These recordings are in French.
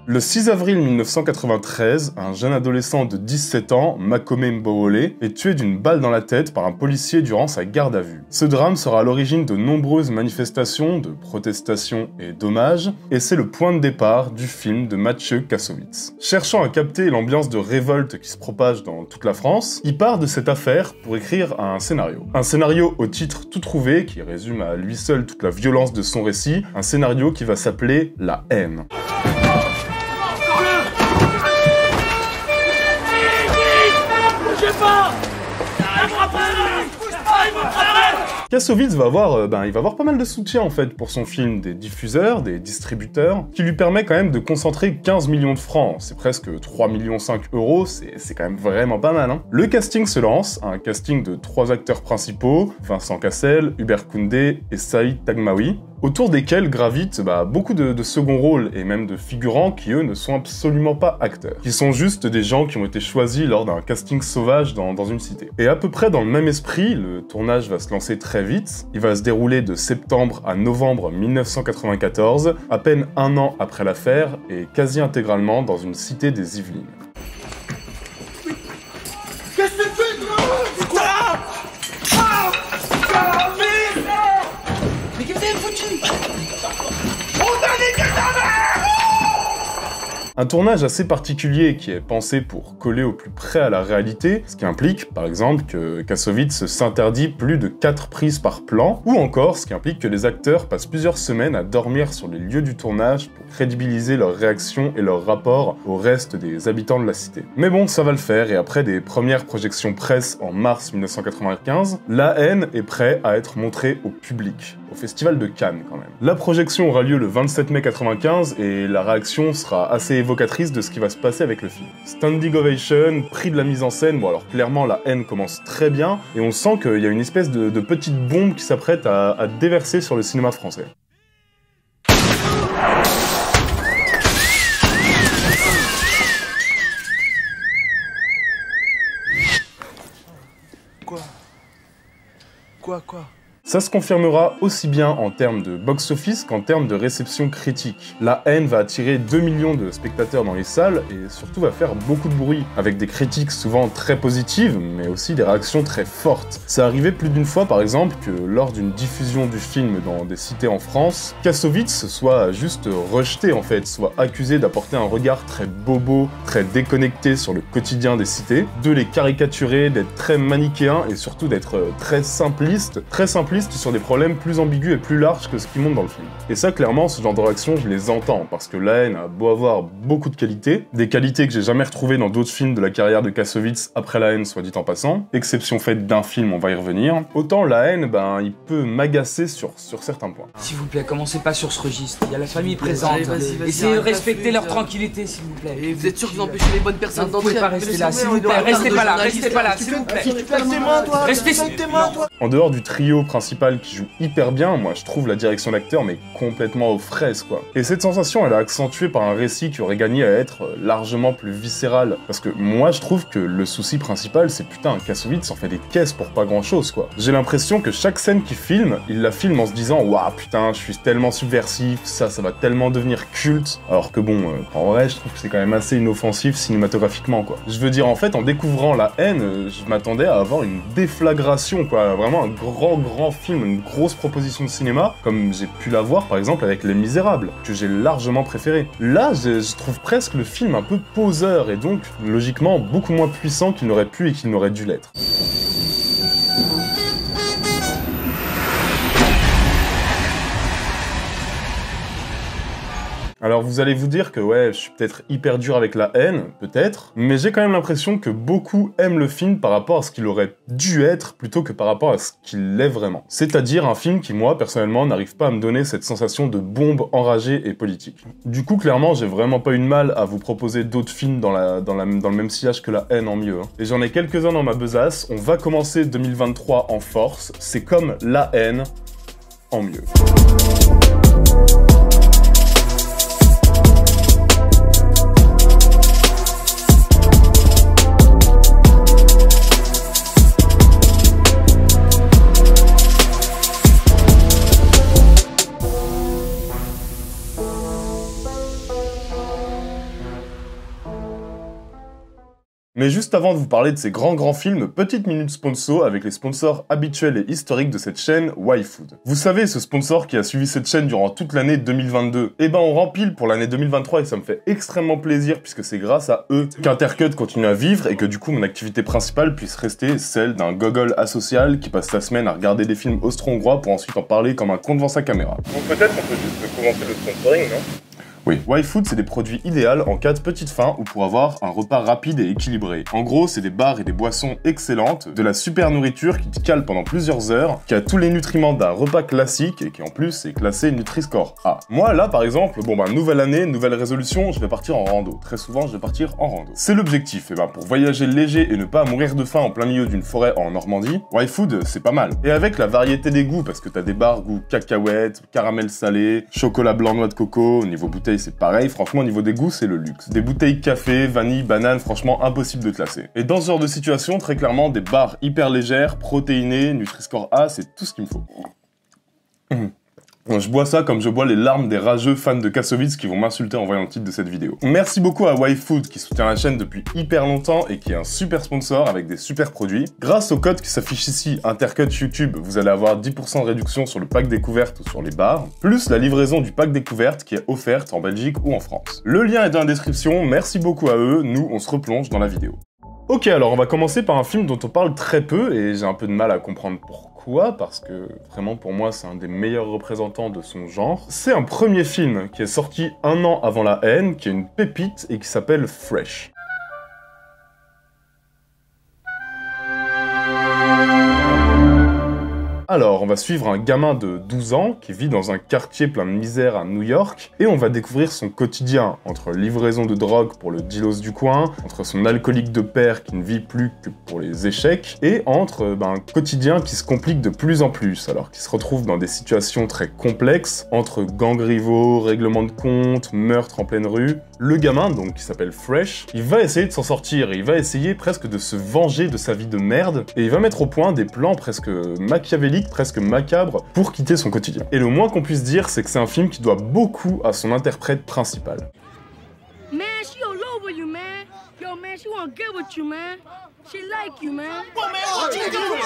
Le 6 avril 1993, un jeune adolescent de 17 ans, Makome Mbowole, est tué d'une balle dans la tête par un policier durant sa garde à vue. Ce drame sera à l'origine de nombreuses manifestations, de protestations et d'hommages, et c'est le point de départ du film de Mathieu Kassovitz. Cherchant à capter l'ambiance de révolte qui se propage dans toute la France, il part de cette affaire pour écrire un scénario. Un scénario au titre tout trouvé, qui résume à lui seul toute la violence de son récit, un scénario qui va s'appeler La haine. Kassovitz va avoir pas mal de soutien en fait pour son film, des diffuseurs, des distributeurs, qui lui permet quand même de concentrer 15 millions de francs. C'est presque 3,5 millions €, c'est quand même vraiment pas mal. Hein. Le casting se lance, un casting de 3 acteurs principaux, Vincent Cassel, Hubert Koundé et Saïd Taghmaoui, autour desquels gravitent beaucoup de second rôles et même de figurants qui eux ne sont absolument pas acteurs, qui sont juste des gens qui ont été choisis lors d'un casting sauvage dans une cité. Et à peu près dans le même esprit, le tournage va se lancer très vite, il va se dérouler de septembre à novembre 1994, à peine un an après l'affaire et quasi intégralement dans une cité des Yvelines. Qu'est-ce que tu fais, toi? C'est quoi? Mais qu'est-ce que t'es foutu? On a des cadavres! Un tournage assez particulier qui est pensé pour coller au plus près à la réalité, ce qui implique, par exemple, que Kassovitz s'interdit plus de 4 prises par plan, ou encore ce qui implique que les acteurs passent plusieurs semaines à dormir sur les lieux du tournage pour crédibiliser leurs réactions et leur rapport au reste des habitants de la cité. Mais bon, ça va le faire, et après des premières projections presse en mars 1995, La haine est prêt à être montré au public, au Festival de Cannes quand même. La projection aura lieu le 27 mai 1995, et la réaction sera assez évocatrice de ce qui va se passer avec le film. Standing ovation, prix de la mise en scène, bon alors clairement La haine commence très bien, et on sent qu'il y a une espèce de petite bombe qui s'apprête à déverser sur le cinéma français. Quoi? Ça se confirmera aussi bien en termes de box-office qu'en termes de réception critique. La haine va attirer 2 millions de spectateurs dans les salles et surtout va faire beaucoup de bruit, avec des critiques souvent très positives, mais aussi des réactions très fortes. Ça arrivait plus d'une fois par exemple que lors d'une diffusion du film dans des cités en France, Kassovitz soit juste rejeté en fait, soit accusé d'apporter un regard très bobo, très déconnecté sur le quotidien des cités, de les caricaturer, d'être très manichéen et surtout d'être très simpliste sur des problèmes plus ambigus et plus larges que ce qui monte dans le film. Et ça, clairement, ce genre de réaction, je les entends, parce que La haine a beau avoir beaucoup de qualités, des qualités que j'ai jamais retrouvées dans d'autres films de la carrière de Kassovitz après La haine, soit dit en passant, exception faite d'un film, on va y revenir, autant La haine, il peut m'agacer sur certains points. S'il vous plaît, commencez pas sur ce registre, il y a la famille présente. Allez, essayez de respecter leur tranquillité, s'il vous plaît. Et vous êtes sûr que vous empêchez les bonnes personnes d'entrer? Vous pouvez pas rester là, s'il vous plaît, restez pas là, s'il vous plaît. Restez, En dehors du trio principal qui joue hyper bien, moi je trouve la direction d'acteur mais complètement aux fraises quoi. Et cette sensation elle est accentuée par un récit qui aurait gagné à être largement plus viscéral. Parce que moi je trouve que le souci principal c'est putain, Kassovitz en fait des caisses pour pas grand chose quoi. J'ai l'impression que chaque scène qu'il filme, il la filme en se disant waouh putain je suis tellement subversif, ça va tellement devenir culte. Alors que bon, en vrai je trouve que c'est quand même assez inoffensif cinématographiquement quoi. Je veux dire en fait en découvrant La haine, je m'attendais à avoir une déflagration quoi, vraiment un grand film, une grosse proposition de cinéma, comme j'ai pu l'avoir par exemple avec Les Misérables, que j'ai largement préféré. Là, je trouve presque le film un peu poseur, et donc, logiquement, beaucoup moins puissant qu'il n'aurait pu et qu'il n'aurait dû l'être. Alors vous allez vous dire que ouais, je suis peut-être hyper dur avec La haine, peut-être, mais j'ai quand même l'impression que beaucoup aiment le film par rapport à ce qu'il aurait dû être plutôt que par rapport à ce qu'il est vraiment. C'est-à-dire un film qui, moi, personnellement, n'arrive pas à me donner cette sensation de bombe enragée et politique. Du coup, clairement, j'ai vraiment pas eu de mal à vous proposer d'autres films dans le même sillage que La haine en mieux. Hein. Et j'en ai quelques-uns dans ma besace, on va commencer 2023 en force, c'est comme La haine en mieux. Mais juste avant de vous parler de ces grands films, petite minute sponsor avec les sponsors habituels et historiques de cette chaîne, YFood. Vous savez, ce sponsor qui a suivi cette chaîne durant toute l'année 2022, eh ben on rempile pour l'année 2023 et ça me fait extrêmement plaisir puisque c'est grâce à eux qu'Intercut continue à vivre et que du coup mon activité principale puisse rester celle d'un gogol asocial qui passe sa semaine à regarder des films austro-hongrois pour ensuite en parler comme un con devant sa caméra. Donc peut-être qu'on peut juste commencer le sponsoring, non ? Oui, YFood, c'est des produits idéaux en cas de petite faim ou pour avoir un repas rapide et équilibré. En gros, c'est des bars et des boissons excellentes, de la super nourriture qui te cale pendant plusieurs heures, qui a tous les nutriments d'un repas classique et qui en plus est classé Nutri-Score A. Moi, là, par exemple, nouvelle année, nouvelle résolution, je vais partir en rando. Très souvent, je vais partir en rando. C'est l'objectif, et pour voyager léger et ne pas mourir de faim en plein milieu d'une forêt en Normandie, YFood, c'est pas mal. Et avec la variété des goûts, parce que t'as des bars goût cacahuètes, caramel salé, chocolat blanc noix de coco, au niveau bouteille, c'est pareil, franchement au niveau des goûts c'est le luxe. Des bouteilles café, vanille, banane, franchement impossible de classer. Et dans ce genre de situation, très clairement, des barres hyper légères, protéinées, Nutri-Score A, c'est tout ce qu'il me faut. Je bois ça comme je bois les larmes des rageux fans de Kassovitz qui vont m'insulter en voyant le titre de cette vidéo. Merci beaucoup à YFood qui soutient la chaîne depuis hyper longtemps et qui est un super sponsor avec des super produits. Grâce au code qui s'affiche ici, Intercut YouTube, vous allez avoir 10% de réduction sur le pack découverte ou sur les bars, plus la livraison du pack découverte qui est offerte en Belgique ou en France. Le lien est dans la description, merci beaucoup à eux, nous on se replonge dans la vidéo. Ok, alors on va commencer par un film dont on parle très peu et j'ai un peu de mal à comprendre pourquoi. Parce que vraiment pour moi c'est un des meilleurs représentants de son genre. C'est un premier film qui est sorti 1 an avant La Haine, qui est une pépite et qui s'appelle Fresh. Alors, on va suivre un gamin de 12 ans qui vit dans un quartier plein de misère à New York et on va découvrir son quotidien entre livraison de drogue pour le dealos du coin, entre son alcoolique de père qui ne vit plus que pour les échecs et entre un quotidien qui se complique de plus en plus alors qu'il se retrouve dans des situations très complexes entre gangs rivaux, règlements de compte, meurtres en pleine rue. Le gamin, donc qui s'appelle Fresh, il va essayer de s'en sortir et il va essayer presque de se venger de sa vie de merde et il va mettre au point des plans presque machiavéliques, presque macabres pour quitter son quotidien. Et le moins qu'on puisse dire, c'est que c'est un film qui doit beaucoup à son interprète principal. Man, she all over you, man. Yo, man, she wanna get with you, man. She like you, man. Well, man, what you doing?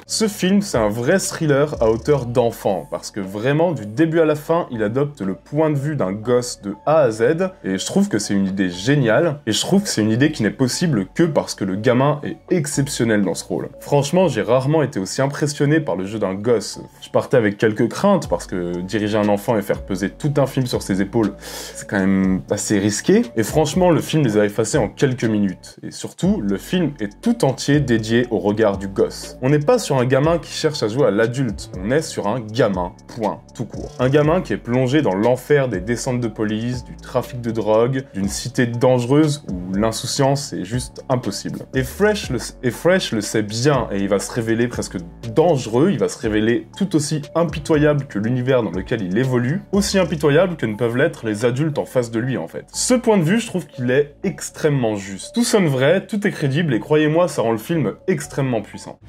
Ce film, c'est un vrai thriller à hauteur d'enfant, parce que vraiment, du début à la fin, il adopte le point de vue d'un gosse de A à Z, et je trouve que c'est une idée géniale, et je trouve que c'est une idée qui n'est possible que parce que le gamin est exceptionnel dans ce rôle. Franchement, j'ai rarement été aussi impressionné par le jeu d'un gosse. Je partais avec quelques craintes, parce que diriger un enfant et faire peser tout un film sur ses épaules, c'est quand même assez risqué, et franchement, le film les a effacés en quelques minutes. Et surtout, le film est tout entier dédié au regard du gosse. On n'est pas sur un gamin qui cherche à jouer à l'adulte, on est sur un gamin, point, tout court. Un gamin qui est plongé dans l'enfer des descentes de police, du trafic de drogue, d'une cité dangereuse où l'insouciance est juste impossible. Et Fresh le sait bien et il va se révéler presque dangereux, il va se révéler tout aussi impitoyable que l'univers dans lequel il évolue, aussi impitoyable que ne peuvent l'être les adultes en face de lui en fait. Ce point de vue, je trouve qu'il est extrêmement juste. Tout sonne vrai, tout est crédible et croyez-moi, ça rend le film extrêmement puissant.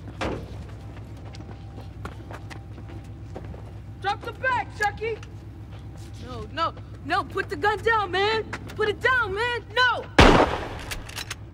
Drop the bag, Chucky. No, put the gun down, man. Put it down, man. No.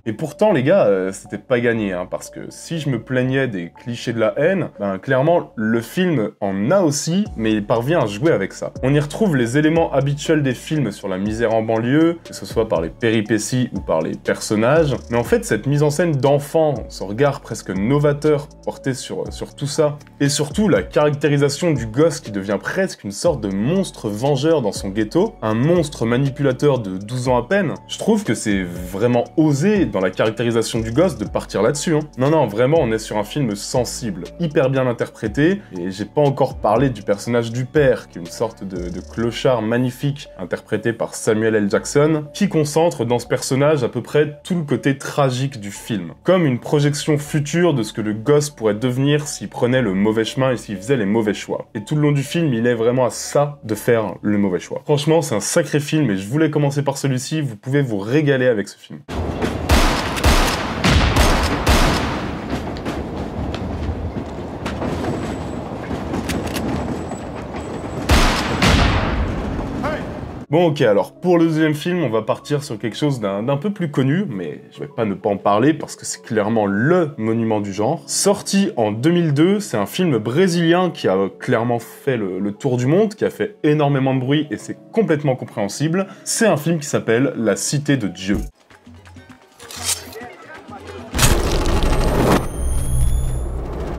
Et pourtant, les gars, c'était pas gagné, hein, parce que si je me plaignais des clichés de La Haine, clairement, le film en a aussi, mais il parvient à jouer avec ça. On y retrouve les éléments habituels des films sur la misère en banlieue, que ce soit par les péripéties ou par les personnages, mais en fait, cette mise en scène d'enfant, ce regard presque novateur porté sur tout ça, et surtout la caractérisation du gosse qui devient presque une sorte de monstre vengeur dans son ghetto, un monstre manipulateur de 12 ans à peine, je trouve que c'est vraiment osé dans la caractérisation du gosse de partir là-dessus. Hein. Non, vraiment, on est sur un film sensible, hyper bien interprété, et j'ai pas encore parlé du personnage du père, qui est une sorte de clochard magnifique, interprété par Samuel L. Jackson, qui concentre dans ce personnage à peu près tout le côté tragique du film, comme une projection future de ce que le gosse pourrait devenir s'il prenait le mauvais chemin et s'il faisait les mauvais choix. Et tout le long du film, il est vraiment à ça de faire le mauvais choix. Franchement, c'est un sacré film, et je voulais commencer par celui-ci, vous pouvez vous régaler avec ce film. Bon ok, alors pour le deuxième film, on va partir sur quelque chose d'un peu plus connu, mais je vais pas ne pas en parler parce que c'est clairement le monument du genre. Sorti en 2002, c'est un film brésilien qui a clairement fait le tour du monde, qui a fait énormément de bruit et c'est complètement compréhensible. C'est un film qui s'appelle La Cité de Dieu.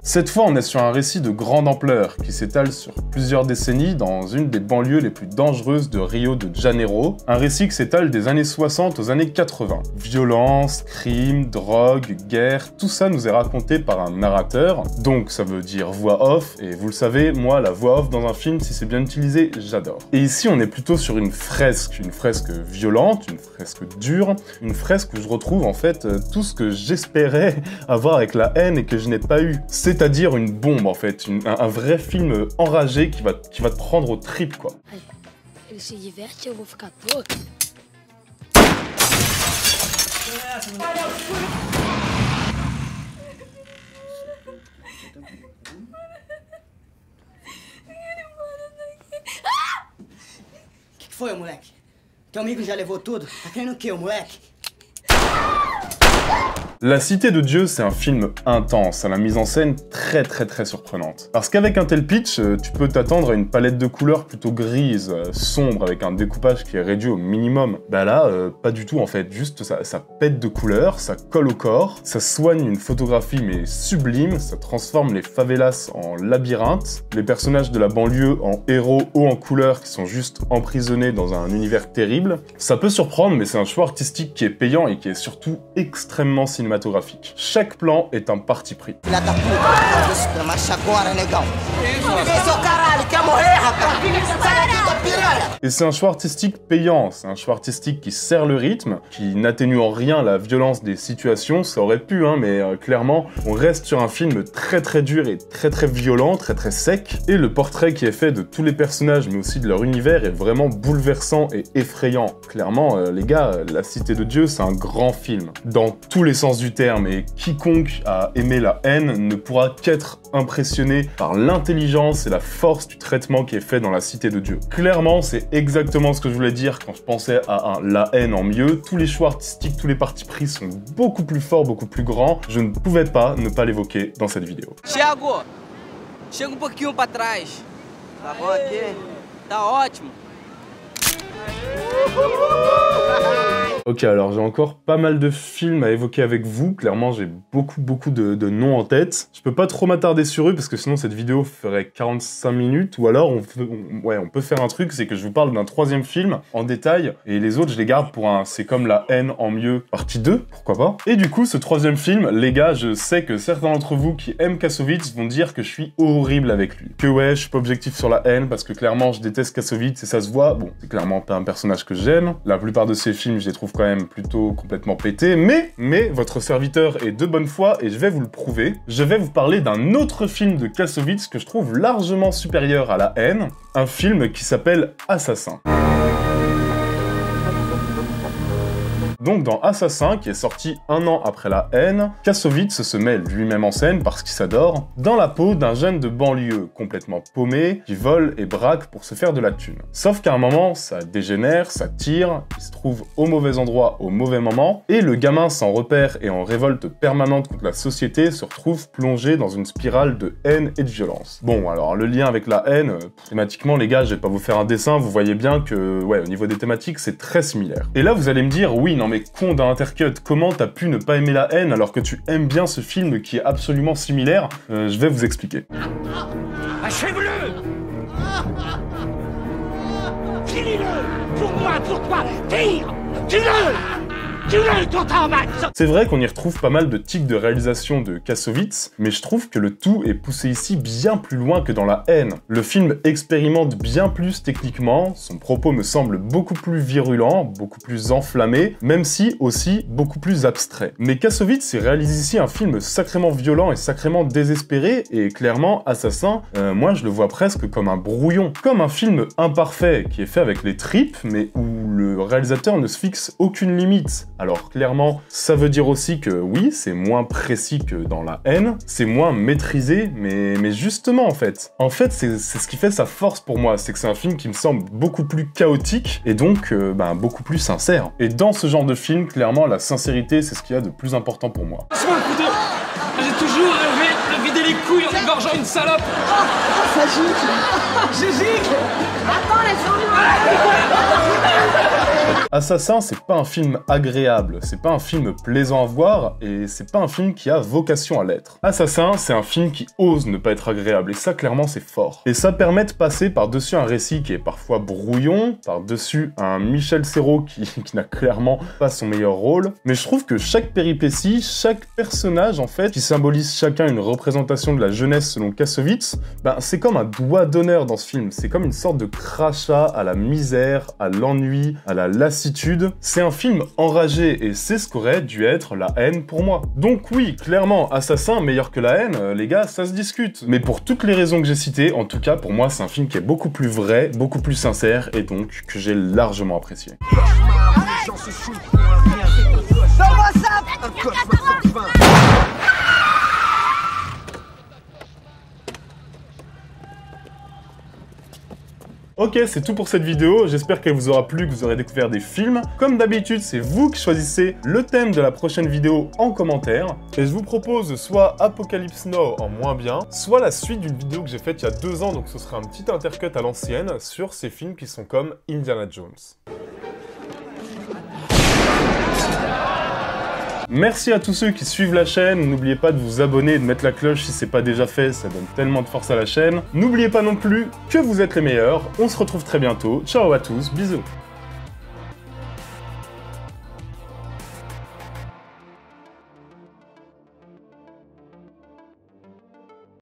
Cette fois, on est sur un récit de grande ampleur qui s'étale sur plusieurs décennies dans une des banlieues les plus dangereuses de Rio de Janeiro. Un récit qui s'étale des années 60 aux années 80. Violence, crimes, drogue, guerre, tout ça nous est raconté par un narrateur. Donc ça veut dire voix off, et vous le savez, moi, la voix off dans un film, si c'est bien utilisé, j'adore. Et ici, on est plutôt sur une fresque violente, une fresque dure, une fresque où je retrouve en fait tout ce que j'espérais avoir avec la haine et que je n'ai pas eu. C'est-à-dire une bombe en fait, un vrai film enragé qui va te prendre aux tripes quoi. Ele se diverte, eu vou ficar louco. Que foi, moleque? Teu amigo já levou tudo? Tá querendo o quê, moleque? La Cité de Dieu, c'est un film intense, à la mise en scène très surprenante. Parce qu'avec un tel pitch, tu peux t'attendre à une palette de couleurs plutôt grise, sombre, avec un découpage qui est réduit au minimum. Bah là, pas du tout en fait, juste ça pète de couleurs, ça colle au corps, ça soigne une photographie mais sublime, ça transforme les favelas en labyrinthe, les personnages de la banlieue en héros hauts en couleurs qui sont juste emprisonnés dans un univers terrible. Ça peut surprendre, mais c'est un choix artistique qui est payant et qui est surtout extrêmement cinématographique. Chaque plan est un parti pris. Et c'est un choix artistique payant, c'est un choix artistique qui sert le rythme, qui n'atténue en rien la violence des situations, ça aurait pu, hein, mais clairement, on reste sur un film très dur et très violent, très sec, et le portrait qui est fait de tous les personnages, mais aussi de leur univers, est vraiment bouleversant et effrayant. Clairement, les gars, La Cité de Dieu, c'est un grand film, dans tous les sens du terme, et quiconque a aimé la haine ne pourra qu'être impressionné par l'intelligence et la force du traitement qui est fait dans La Cité de Dieu. Clairement, c'est exactement ce que je voulais dire quand je pensais à La haine en mieux. Tous les choix artistiques, tous les partis pris sont beaucoup plus forts, beaucoup plus grands. Je ne pouvais pas ne pas l'évoquer dans cette vidéo. Thiago, chega pouquinho pra trás. Tá bom aqui? Tá ótimo. Ok, alors j'ai encore pas mal de films à évoquer avec vous. Clairement, j'ai beaucoup de noms en tête. Je peux pas trop m'attarder sur eux parce que sinon cette vidéo ferait 45 minutes. Ou alors on peut faire un truc, c'est que je vous parle d'un troisième film en détail et les autres je les garde pour un C'est comme la haine en mieux partie 2, pourquoi pas. Et du coup, ce troisième film, les gars, je sais que certains d'entre vous qui aiment Kassovitz vont dire que je suis horrible avec lui. Que ouais, je suis pas objectif sur la haine parce que clairement je déteste Kassovitz et ça se voit. Bon, c'est clairement pas un personnage que j'aime. La plupart de ses films, je les trouve quand même plutôt complètement pétés, mais votre serviteur est de bonne foi et je vais vous le prouver. Je vais vous parler d'un autre film de Kassovitz que je trouve largement supérieur à La haine, un film qui s'appelle Assassin. Donc dans Assassin, qui est sorti un an après La haine, Kassovitz se met lui-même en scène, parce qu'il s'adore, dans la peau d'un jeune de banlieue, complètement paumé, qui vole et braque pour se faire de la thune. Sauf qu'à un moment, ça dégénère, ça tire, il se trouve au mauvais endroit au mauvais moment, et le gamin sans repère et en révolte permanente contre la société se retrouve plongé dans une spirale de haine et de violence. Bon, alors le lien avec la haine, thématiquement les gars, je vais pas vous faire un dessin, vous voyez bien que, ouais, au niveau des thématiques, c'est très similaire. Et là, vous allez me dire, oui, non mais con d'un Intercut, comment t'as pu ne pas aimer La haine alors que tu aimes bien ce film qui est absolument similaire? Je vais vous expliquer. Achève-le! Finis-le! Pour moi, pour toi! Tire! Tue-le! Tue-le, ton max! C'est vrai qu'on y retrouve pas mal de tics de réalisation de Kassovitz, mais je trouve que le tout est poussé ici bien plus loin que dans La haine. Le film expérimente bien plus techniquement, son propos me semble beaucoup plus virulent, beaucoup plus enflammé, même si aussi beaucoup plus abstrait. Mais Kassovitz réalise ici un film sacrément violent et sacrément désespéré, et clairement, Assassin, moi je le vois presque comme un brouillon. Comme un film imparfait qui est fait avec les tripes, mais où le le réalisateur ne se fixe aucune limite. Alors clairement, ça veut dire aussi que oui, c'est moins précis que dans La Haine, c'est moins maîtrisé, mais justement en fait. En fait, c'est ce qui fait sa force pour moi, c'est que c'est un film qui me semble beaucoup plus chaotique et donc beaucoup plus sincère. Et dans ce genre de film, clairement, la sincérité, c'est ce qu'il y a de plus important pour moi. Laisse-moi le couteau. J'ai toujours rêvé de vider les couilles en égorgeant une salope. Ça gicle. Je gicle. Attends, Assassin, c'est pas un film agréable, c'est pas un film plaisant à voir, et c'est pas un film qui a vocation à l'être. Assassin, c'est un film qui ose ne pas être agréable, et ça, clairement, c'est fort. Et ça permet de passer par-dessus un récit qui est parfois brouillon, par-dessus un Michel Serrault qui n'a clairement pas son meilleur rôle, mais je trouve que chaque péripétie, chaque personnage, en fait, qui symbolise chacun une représentation de la jeunesse selon Kassovitz, c'est comme un doigt d'honneur dans ce film, c'est comme une sorte de crachat à la misère, à l'ennui, à la lassitude. C'est un film enragé et c'est ce qu'aurait dû être La Haine pour moi. Donc oui, clairement, Assassin meilleur que La Haine, les gars, ça se discute. Mais pour toutes les raisons que j'ai citées, en tout cas pour moi c'est un film qui est beaucoup plus vrai, beaucoup plus sincère et donc que j'ai largement apprécié. Ok, c'est tout pour cette vidéo, j'espère qu'elle vous aura plu, que vous aurez découvert des films. Comme d'habitude, c'est vous qui choisissez le thème de la prochaine vidéo en commentaire. Et je vous propose soit Apocalypse Now en moins bien, soit la suite d'une vidéo que j'ai faite il y a 2 ans, donc ce sera un petit intercut à l'ancienne sur ces films qui sont comme Indiana Jones. Merci à tous ceux qui suivent la chaîne, n'oubliez pas de vous abonner et de mettre la cloche si c'est pas déjà fait, ça donne tellement de force à la chaîne. N'oubliez pas non plus que vous êtes les meilleurs, on se retrouve très bientôt, ciao à tous, bisous.